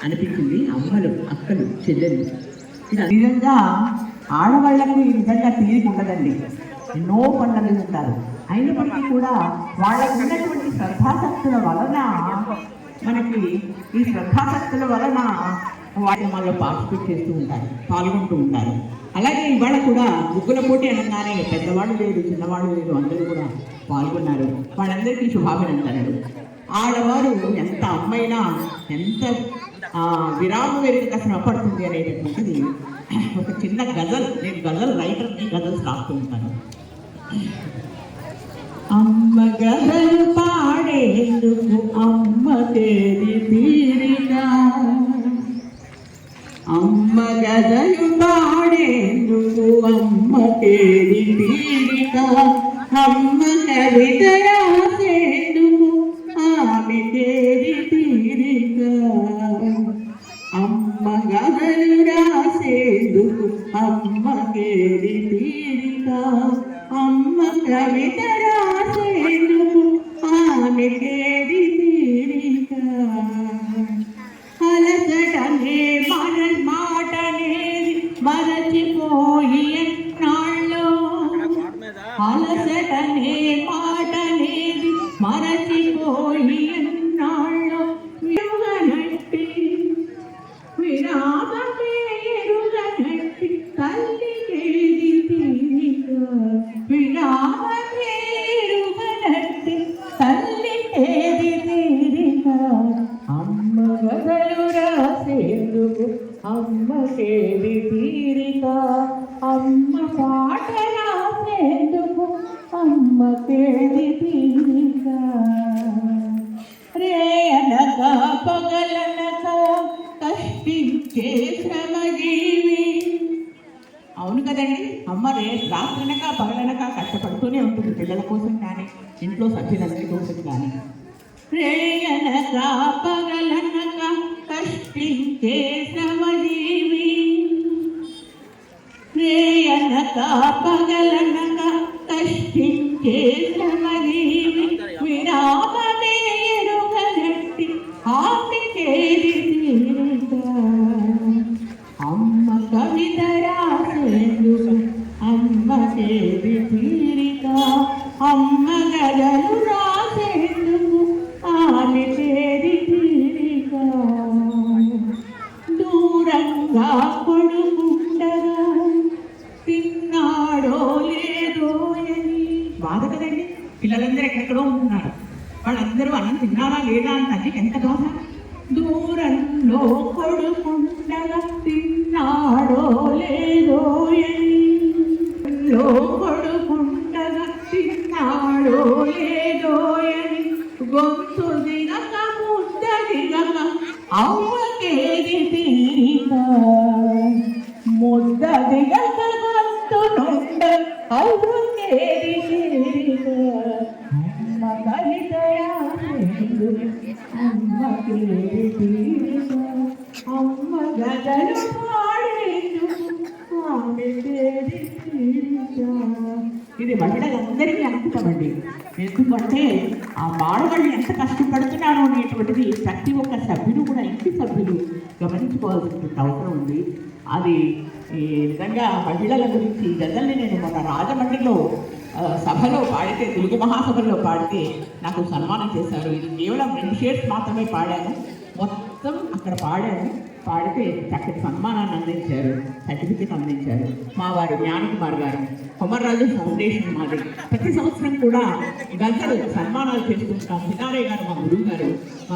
అనిపించింది. అమ్మలు, అక్కలు, చెల్లెలు, ఇది నిజంగా ఆడవాళ్లకు ఈ విధంగా తీరిక ఉండదండి. ఎన్నో పనులు ఉంటారు. అయినప్పటికీ కూడా వాళ్ళకు ఉన్నటువంటి శ్రద్ధాశక్తుల వలన మనకి ఈ శ్రద్ధాశక్తుల వలన వాళ్ళలో పార్టిసిపేట్ చేస్తూ ఉంటారు, పాల్గొంటూ ఉంటారు. అలాగే ఇవాళ కూడా ముగ్గుల పోటీ అనగానే పెద్దవాళ్ళు లేదు, చిన్నవాళ్ళు లేదు, అందరూ కూడా పాల్గొన్నారు. వాళ్ళందరికీ శుభాభినందనలు. ఆడవారు ఎంత అమ్మైనా ఎంత విరామ వేరుగా శ్రమపడుతుంది అనేటటువంటిది ఒక చిన్న గజల్, నేను గజల్ రైటర్ని గజల్స్ రాస్తూ ఉంటాను. అమ్మ గజలు పాడేందుకు అమ్మ తేరి తీరిగా, అమ్మ గజలు పాడేందుకు అమ్మ తేరి తీరిగా, అమ్మ కవిత రాసేందుకు ఆమె తేరి తీరిగా, అమ్మ గజలు రాసేందుకు అమ్మ తేరి తీరిగా, అమ్మ కవిత రాసేందుకు విరామమే ఎరుగనట్టి తల్లికేది తీరిక విరామమే ఎరుగనట్టి తల్లికేది తీరిక అమ్మ గదలు రాసేందుకు అమ్మకేది తీరిక అమ్మ పాట రాసేందుకు అమ్మకేది తీరిక రేయనక పగలనక కష్టించే శ్రమజీవి. అవును కదండి, అమ్మ రాత్రనక పగలనక కష్టపడుతూనే ఉంటుంది పిల్లల కోసం కానీ ఇంట్లో సభ్యులందరి కోసం కానీ. రేయనక పగలనక కష్టించే శ్రమజీవి రేయనక పగలనక కష్టించే శ్రమజీవి విరామమే ఎరుగనట్టి ఆపికేది తీరిక అమ్మ కవిత రాసేందుకు అమ్మకేది తీరిక అమ్మ గదలు రాసేందుకు ఆమెకేది తీరిక దూరంగా కొడుకుండగా తిన్నాడో లేదో అని బాధ కదండి. పిల్లలందరూ ఎక్కడెక్కడో ఉంటున్నారు, వాళ్ళందరూ అన్నం తిన్నారా లేదా అని తల్లికి ఎంత బాధ. దూరంలో కొడుకుండగా తిన్నాడో లేదో అని కొడుకుండగా తిన్నాడో లేదో అని గొంతు దిగక ముద్ద దిగక అవ్వకేది తీరిక ముద్ద దిగక గొంతు నుండ అవ్వకేది తీరిక అమ్మ కవితయా అమ్మకేది తీరిక అమ్మ గదలు పాడేందుకు ఆమెకేది తీరిక. ఇది మహిళలందరికీ అంకితమండి. ఎందుకంటే ఆ మాడవాళ్ళు ఎంత కష్టపడుతున్నారో అనేటువంటిది ప్రతి ఒక్క సభ్యులు కూడా, ఇంటి సభ్యులు గమనించుకోవాల్సిన అవసరం ఉంది. అది ఈ విధంగా మహిళల గురించి గజల్ని నేను మన రాజమండ్రిలో సభలో పాడితే, తెలుగు మహాసభలో పాడితే నాకు సన్మానం చేశారు. ఇది కేవలం 2 షేర్స్ మాత్రమే పాడాను, మొత్తం అక్కడ పాడితే చక్కటి సన్మానాన్ని అందించారు, సర్టిఫికేట్ అందించారు మా వారు జ్ఞానకుమార్ గారు. కొమర్రాజు ఫౌండేషన్ మాది. ప్రతి సంవత్సరం కూడా గజల్ సన్మానాలు చేసుకుంటాం. సినారే గారు మా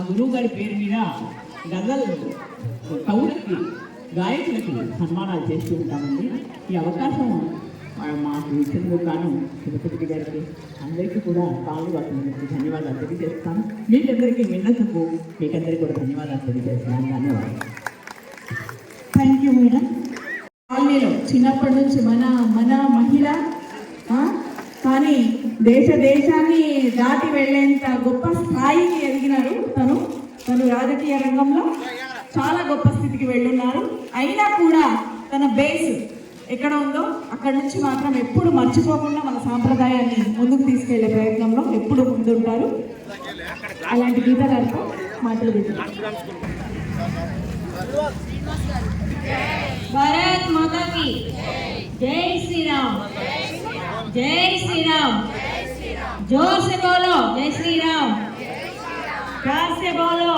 గురువు గారి పేరు మీద గజల్ కవులకి, గాయకులకి సన్మానాలు చేస్తూ ఉంటామండి. ఈ అవకాశం మాకు ఇచ్చినందుకు గాను తిరుపతి గారికి అందరికీ కూడా కాళ్ళు వాటికి ధన్యవాదాలు తెలియజేస్తాను. మీకందరికీ విన్నందుకు మీకందరికీ కూడా ధన్యవాదాలు తెలియజేస్తున్నాను. ధన్యవాదాలు. Thank you madam. కాలనీలో చిన్నప్పటి నుంచి మన మహిళ కానీ దేశాన్ని దాటి వెళ్ళేంత గొప్ప స్థాయికి ఎదిగినారు. తను రాజకీయ రంగంలో చాలా గొప్ప స్థితికి వెళ్ళున్నారు. అయినా కూడా తన బేస్ ఎక్కడ ఉందో అక్కడి నుంచి మాత్రం ఎప్పుడు మర్చిపోకుండా మన సాంప్రదాయాన్ని ముందుకు తీసుకెళ్లే ప్రయత్నంలో ఎప్పుడు ముందుంటారు. అలాంటి గీత గారితో మాట్లాడుతున్నారు. भारत माता की जय श्री राम, जय श्री राम, जोर से बोलो जय श्री राम, प्यार से बोलो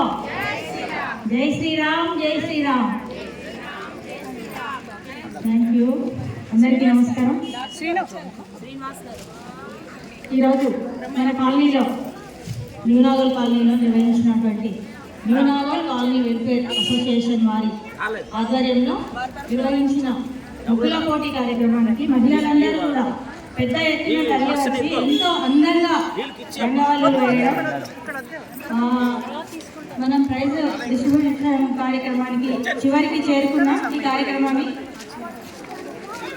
जय श्री राम, जय श्री राम. Thank you. అందరికీ నమస్కారం. ఈరోజు మన కాలనీలో, న్యూనాగల్ కాలనీలో నిర్వహించినటువంటి న్యూనాగల్ కాలనీ వెల్ఫేర్ అసోసియేషన్ వారి ఆధ్వర్యంలో నిర్వహించిన ముగ్గుల పోటీ కార్యక్రమానికి మహిళలందరూ కూడా పెద్ద ఎత్తున తరలివచ్చి ఎంతో అందంగా రంగవల్లులు వేయడం, మనం ప్రైజ్ డిస్ట్రిబ్యూషన్ కార్యక్రమానికి చివరికి చేరుకున్నాం. ఈ కార్యక్రమాన్ని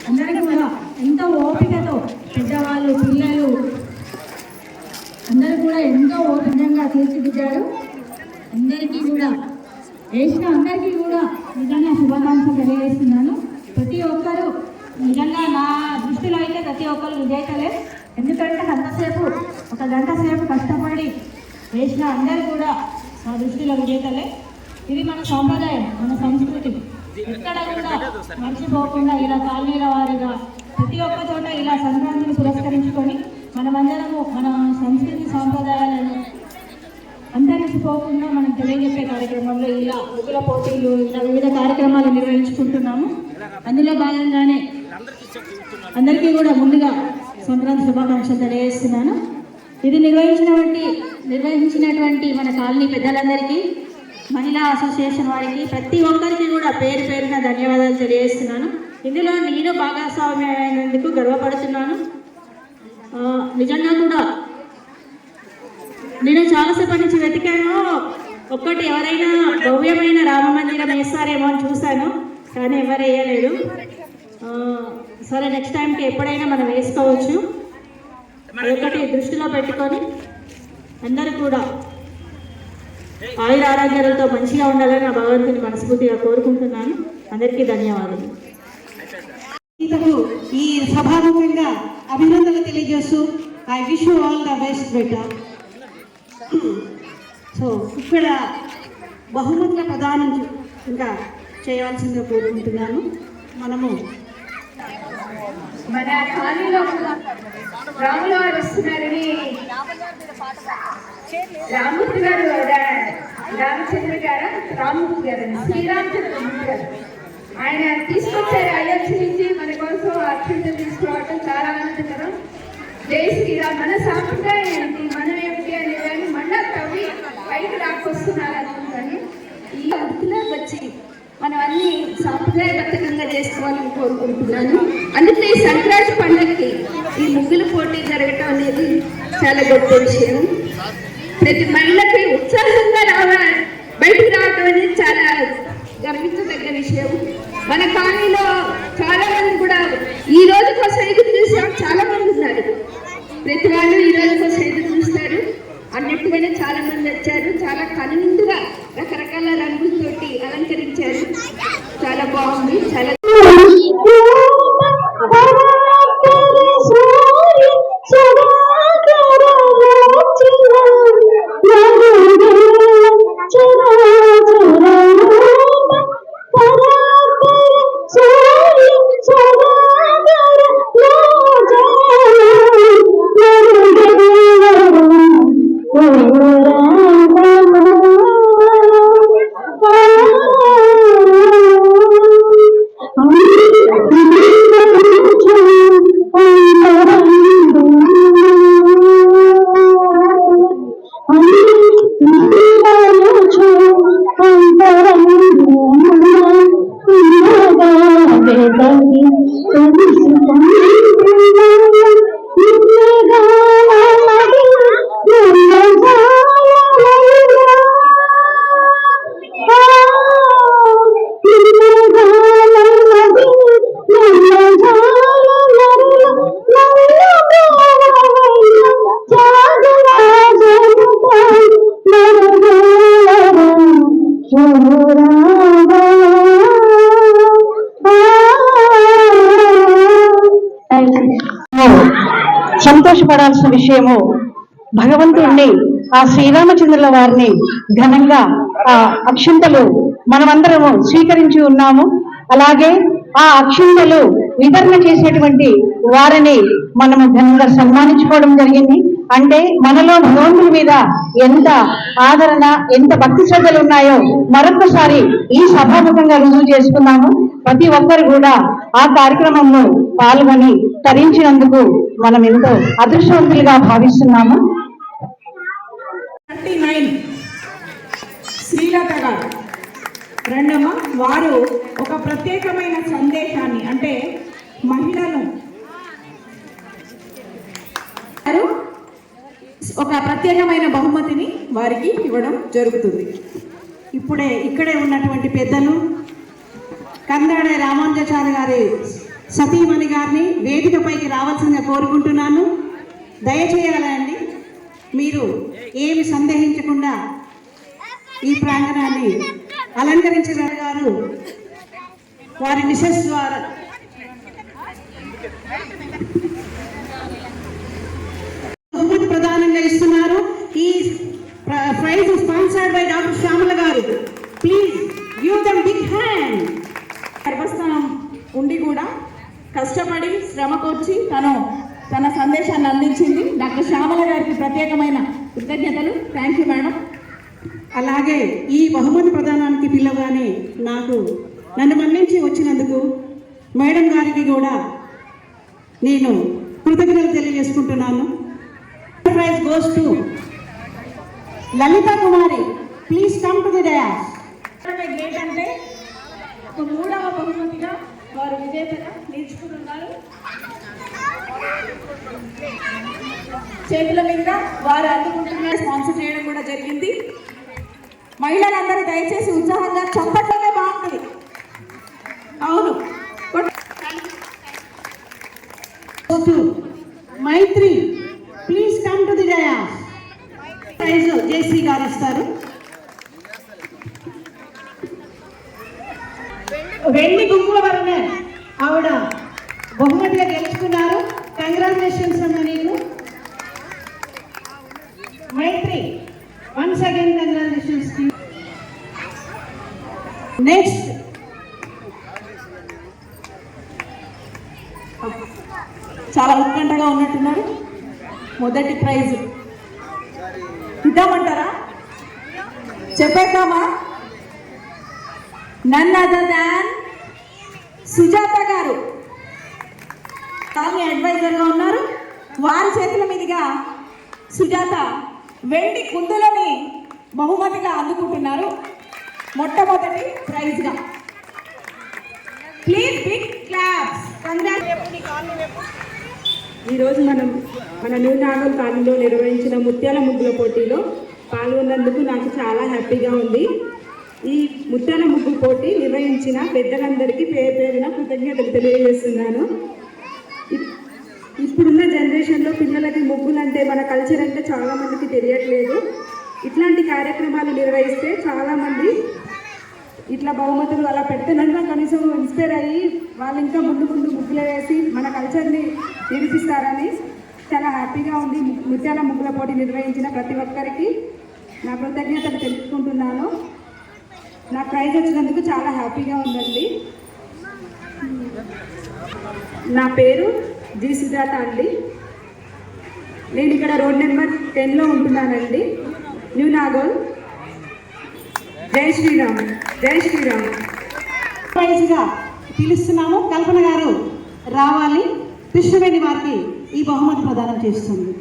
అందరికీ కూడా ఎంతో ఓపికతో పెద్దవాళ్ళు, పిల్లలు అందరూ కూడా ఎంతో ఓపికంగా తీర్చిదిద్దారు. అందరికీ కూడా అందరికీ కూడా నిజంగా శుభాకాంక్షలు తెలియజేస్తున్నాను. ప్రతి ఒక్కరూ నిజంగా నా దృష్టిలో అయితే ప్రతి ఒక్కరు విజేతలే. ఎందుకంటే అంతసేపు 1 గంట సేపు కష్టపడి వేసిన అందరూ కూడా నా దృష్టిలో విజేతలే. ఇది మన సాంప్రదాయం, మన సంస్కృతి. ఎక్కడ కూడా మర్చిపోకుండా ఇలా కాలనీల వారిగా ప్రతి ఒక్క చోట ఇలా సంక్రాంతిని పురస్కరించుకొని మనమందరము మన సంస్కృతి సాంప్రదాయాలను అందరికీ మర్చిపోకుండా మనం తెలియజెప్పే కార్యక్రమంలో ఇలా ముగ్గుల పోటీలు ఇలా వివిధ కార్యక్రమాలు నిర్వహించుకుంటున్నాము. అందులో భాగంగానే అందరికీ కూడా ముందుగా సంక్రాంతి శుభాకాంక్షలు తెలియజేస్తున్నాను. ఇది నిర్వహించినటువంటి మన కాలనీ పెద్దలందరికీ, మహిళా అసోసియేషన్ వారికి, ప్రతి ఒక్కరికి కూడా పేరు పేరున ధన్యవాదాలు తెలియజేస్తున్నాను. ఇందులో నేను భాగస్వామ్యమైనందుకు గర్వపడుతున్నాను. నిజంగా కూడా నేను చాలాసేపటి నుంచి వెతికాను, ఒక్కటి ఎవరైనా భవ్యమైన రామ మందిరం వేస్తారేమో అని చూశాను, కానీ ఎవరు వేయలేదు. సరే, నెక్స్ట్ టైంకి ఎప్పుడైనా మనం వేసుకోవచ్చు. అదొకటి దృష్టిలో పెట్టుకొని అందరూ కూడా ఆయుర ఆరోగ్యాలతో మంచిగా ఉండాలని నా భగవంతుని మనస్ఫూర్తిగా కోరుకుంటున్నాను. అందరికీ ధన్యవాదాలు. ఈ సభాముఖంగా అభినందనలు తెలియజేస్తూ I wish you all the best beta. So ఇక్కడ బహుమతుల ప్రదానం ఇంకా చేయాల్సిందిగా కోరుకుంటున్నాను. మనము మన ఖాళీలో రాముల వారు వస్తున్నారని రామూర్తి గారు, రామచంద్ర గారు, రామూర్తి గారు, శ్రీరామచంద్రమూర్తి గారు ఆయన తీసుకొచ్చారు అయోధ్య నుంచి మన కోసం అక్షంతలు తీసుకోవడం చాలా ఆనందకరం. జై శ్రీరామ్. మన సాంప్రదాయం ఏంటి, మనం ఏమిటి అనేదాన్ని మళ్ళా తవ్వి పైకి రాకొస్తున్నారు అనుకుంటాను. ఈ వృత్తిలో వచ్చి మనం అన్ని సాంప్రదాయబద్ధంగా చేసుకోవాలని కోరుకుంటున్నాను. అందుకే ఈ సంక్రాంతి పండుగకి ఈ ముగ్గుల పోటీ జరగటం అనేది చాలా గొప్ప విషయం. ప్రతి మహిళకి ఉత్సాహంగా బయటికి రావటం అనేది చాలా గర్వించదగ్గ విషయం. మన కాలనీలో చాలా మంది కూడా ఈ రోజు కోసం ఎదురు చూసే చాలా మంది ఉన్నారు. ప్రతి వాళ్ళు ఈ రోజు కోసం ఎదురు చూస్తారు. అన్నట్టుగానే చాలా మంది వచ్చారు. చాలా కనువిందుగా రకరకాల రంగులతోటి అలంకరించారు. చాలా బాగుంది. చాలా సంతోషపడాల్సిన విషయము, భగవంతుడిని ఆ శ్రీరామచంద్రుల వారిని ఘనంగా ఆ అక్షింతలు మనమందరము స్వీకరించి ఉన్నాము. అలాగే ఆ అక్షింతలు వితరణ చేసేటువంటి వారిని మనము ఘనంగా సన్మానించుకోవడం జరిగింది. అంటే మనలో భగవంతుడి మీద ఎంత ఆదరణ, ఎంత భక్తి శ్రద్ధలు ఉన్నాయో మరొకసారి ఈ సభాముఖంగా రుజువు చేసుకున్నాము. ప్రతి ఒక్కరు కూడా ఆ కార్యక్రమంలో పాల్గొని తరించినందుకు మనం ఎంతో అదృష్టవంతులుగా భావిస్తున్నాము. 39 శ్రీలత గారు రెండమ్మ వారు ఒక ప్రత్యేకమైన సందేశాన్ని, అంటే మహిళలు ఒక ప్రత్యేకమైన బహుమతిని వారికి ఇవ్వడం జరుగుతుంది. ఇక్కడే ఉన్నటువంటి పెద్దలు కందాడ రామానుజాచార్య గారి సతీమణి గారిని వేదికపైకి రావాల్సిందిగా కోరుకుంటున్నాను. దయచేయాలండి, మీరు ఏమి సందేహించకుండా ఈ ప్రాంగణాన్ని అలంకరించిన గారు వారి మిసెస్ ద్వారా బహుమతి ప్రదానంగా ఇస్తున్నారు. ఈ prize sponsored by doctor Shyamala గారు. Please give them big hand. గర్భస్థానం ఉండి కూడా కష్టపడి శ్రమకొచ్చి తన సందేశాన్ని అందించింది. డాక్టర్ శ్యామల గారికి ప్రత్యేకమైన కృతజ్ఞతలు. Thank you madam. అలాగే ఈ బహుమతి ప్రదానానికి పిలవగానే నన్ను మన్నించి వచ్చినందుకు మేడం గారికి కూడా నేను కృతజ్ఞతలు తెలియజేసుకుంటున్నాను. Prize goes to Lalitha Kumari. Please come to the dais. Great అంటే ఒక 3వ బహుమతిగా వారు విజేతగా నిలుచుకున్నారు. చేతుల మీద వారు అందుకుంటున్న స్పాన్సర్ చేయడం కూడా జరిగింది. మహిళలందరూ దయచేసి ఉత్సాహంగా చప్పట్లనే బాగుంటుంది. అవును. Maitri please come to the dais. Prize JC గారు ఇస్తారు. వెండి కుంకుమ వరణ ఆవిడ బహుమతిగా గెలుచుకున్నారు. కంగ్రాచులేషన్స్ అన్న నీకు Maitri. Once again congratulations. Next చాలా ఉత్కంఠగా ఉన్నట్టున్నారు. మొదటి ప్రైజ్ ఇద్దామంటారా? చెప్పేద్దామా? నన్ అదర్ దాన్ సుజాత గారు కాలనీ అడ్వైజర్గా ఉన్నారు. వారి చేతుల మీదుగా సుజాత వెండి కుందులని బహుమతిగా అందుకుంటున్నారు. మొట్టమొదటి ప్రైజ్గా. Please Bigg claps. ఈరోజు మన న్యూ నాగల్ కాలనీలో నిర్వహించిన ముత్యాల ముగ్గుల పోటీలో పాల్గొన్నందుకు నాకు చాలా హ్యాపీగా ఉంది. ఈ ముత్యాల ముగ్గు పోటీ నిర్వహించిన పెద్దలందరికీ పేరున కృతజ్ఞతలు తెలియజేస్తున్నాను. ఇప్పుడున్న జనరేషన్లో పిల్లలకి ముగ్గులు అంటే, మన కల్చర్ అంటే చాలా మందికి తెలియట్లేదు. ఇట్లాంటి కార్యక్రమాలు నిర్వహిస్తే చాలామంది ఇట్లా బహుమతులు అలా పెడుతున్నా కనీసం ఇన్స్పైర్ అయ్యి వాళ్ళు ఇంకా ముందు ముగ్గులు వేసి మన కల్చర్ని నిరూపిస్తారని చాలా హ్యాపీగా ఉంది. ముత్యాల ముగ్గుల పోటీ నిర్వహించిన ప్రతి ఒక్కరికి నా కృతజ్ఞతలు తెలుపుకుంటున్నాను. నాకు ప్రైజ్ వచ్చినందుకు చాలా హ్యాపీగా ఉందండి. నా పేరు జి సుజాత అండి. నేను ఇక్కడ రోడ్ నెంబర్ 10లో ఉంటున్నానండి, న్యూ నాగోల్. జై శ్రీరామ్, జై శ్రీరామ్. ప్రైజ్గా పిలుస్తున్నాము. కల్పన గారు రావాలి. కృష్ణవేణి వారికి ఈ బహుమతి ప్రదానం చేస్తుంది.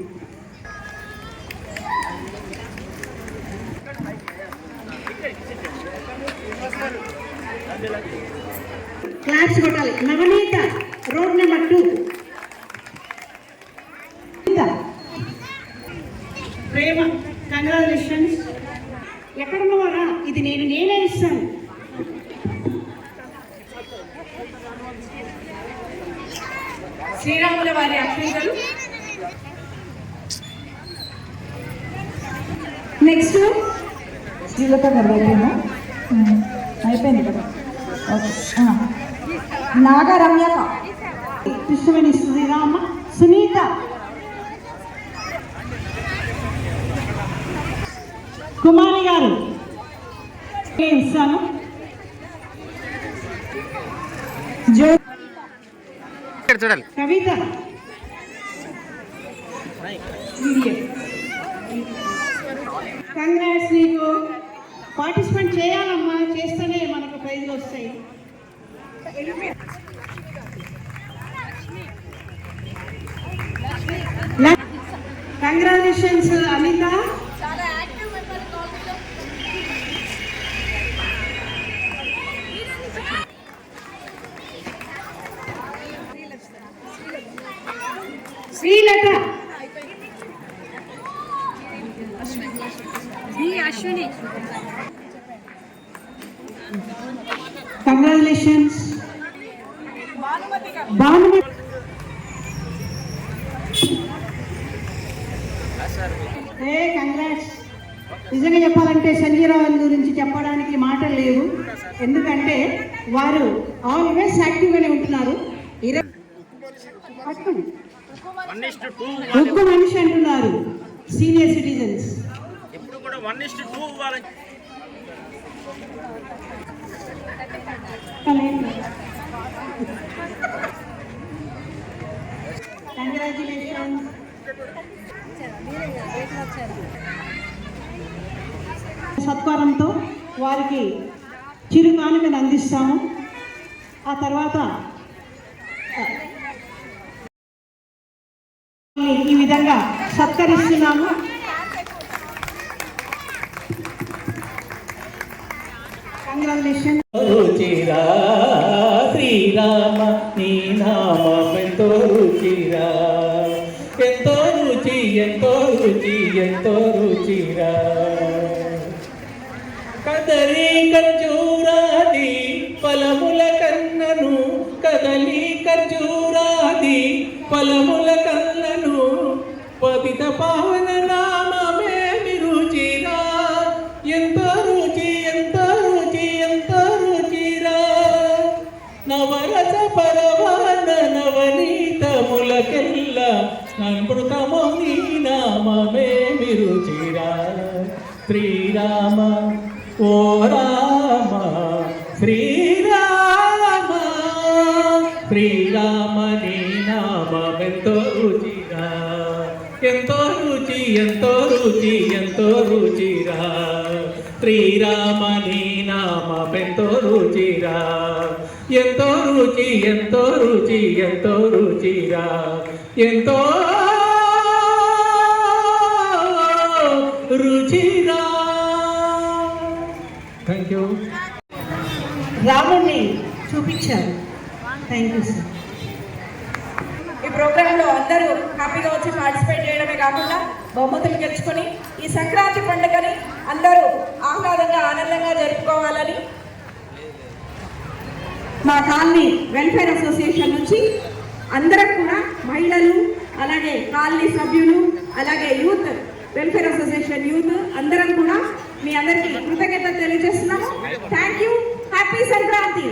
క్లాప్స్ కొట్టాలి. నవనీత రోడ్ నెంబర్ 2. ప్రేమ కంగ్రాచులేషన్స్. ఎక్కడున్నవారా? ఇది నేనే ఇస్తాను. శ్రీరాముల వారి అక్షంతలు. నెక్స్ట్ శ్రీలత గారు అయిపోయింది కదా. ఓకే. నాగరమ్యక కృష్ణవేణి శ్రీరామ. సునీత కుమారి గారు ఇస్తాను. కవిత కంగ్రాట్స్. నీకు పార్టిసిపేట్ చేయాలమ్మా, చేస్తేనే మనకు ప్రైజ్లు వస్తాయి. Congratulations Anitha. Srilatha. Ashwini. Congratulations Bhanumathi. Congrats. నిజంగా చెప్పాలంటే సంజీరావు గురించి చెప్పడానికి మాటలు లేవు. ఎందుకంటే వారు ఆల్వేస్ యాక్టివ్గానే ఉంటున్నారు. ఒక్క మనిషి అంటున్నారు సీనియర్ సిటిజన్స్. ఇప్పుడు కూడా 1:2 ఇవ్వాలి. కంగ్రాచులేషన్స్. సత్తా వారికి చిరు కానుకను అందిస్తాము. ఆ తర్వాత ఈ విధంగా సత్కరిస్తున్నాము. కంగ్రాచులేషన్. రుచిరా శ్రీరామ నీ నామెంతో రుచిరా, ఎంతో రుచి ఎంతో రుచి ఎంతో రుచిరా. కదలి ఖర్జూరాది ఫలముల కన్నను, కదలి ఖర్జూరాది ఫలముల కన్నను, పతిత పావన నామమే రుచిరా, ఎంతో రుచి ఎంతో రుచి ఎంతో రుచిరా. నవరస పరవాన నవనీతములకెల్ల అమృతమో నీ నామమే రుచిరా. శ్రీరామ ఓ రామ శ్రీరామ, శ్రీరామ నీ నామెంతో రుచిరా, ఎంతో రుచి ఎంతో రుచి ఎంతో రుచిరా. శ్రీరామ నీ నామెంతో రుచిరా, ఎంతో రుచి ఎంతో రుచి ఎంతో రుచిరా, ఎంతో రుచిరా. Thank you. రాముడిని చూపించారు. Thank you sir. ఈ ప్రోగ్రాంలో అందరూ హ్యాపీగా వచ్చి పార్టిసిపేట్ చేయడమే కాకుండా బహుమతులు గెలుచుకొని ఈ సంక్రాంతి పండుగని అందరూ ఆహ్లాదంగా ఆనందంగా జరుపుకోవాలని మా కాలనీ వెల్ఫేర్ అసోసియేషన్ నుంచి అందరం కూడా మహిళలు, అలాగే కాలనీ సభ్యులు, అలాగే యూత్ వెల్ఫేర్ అసోసియేషన్ యూత్ అందరం కూడా మీ అందరికీ కృతజ్ఞతలు తెలియజేస్తున్నాము. Thank you. హ్యాపీ సంక్రాంతి.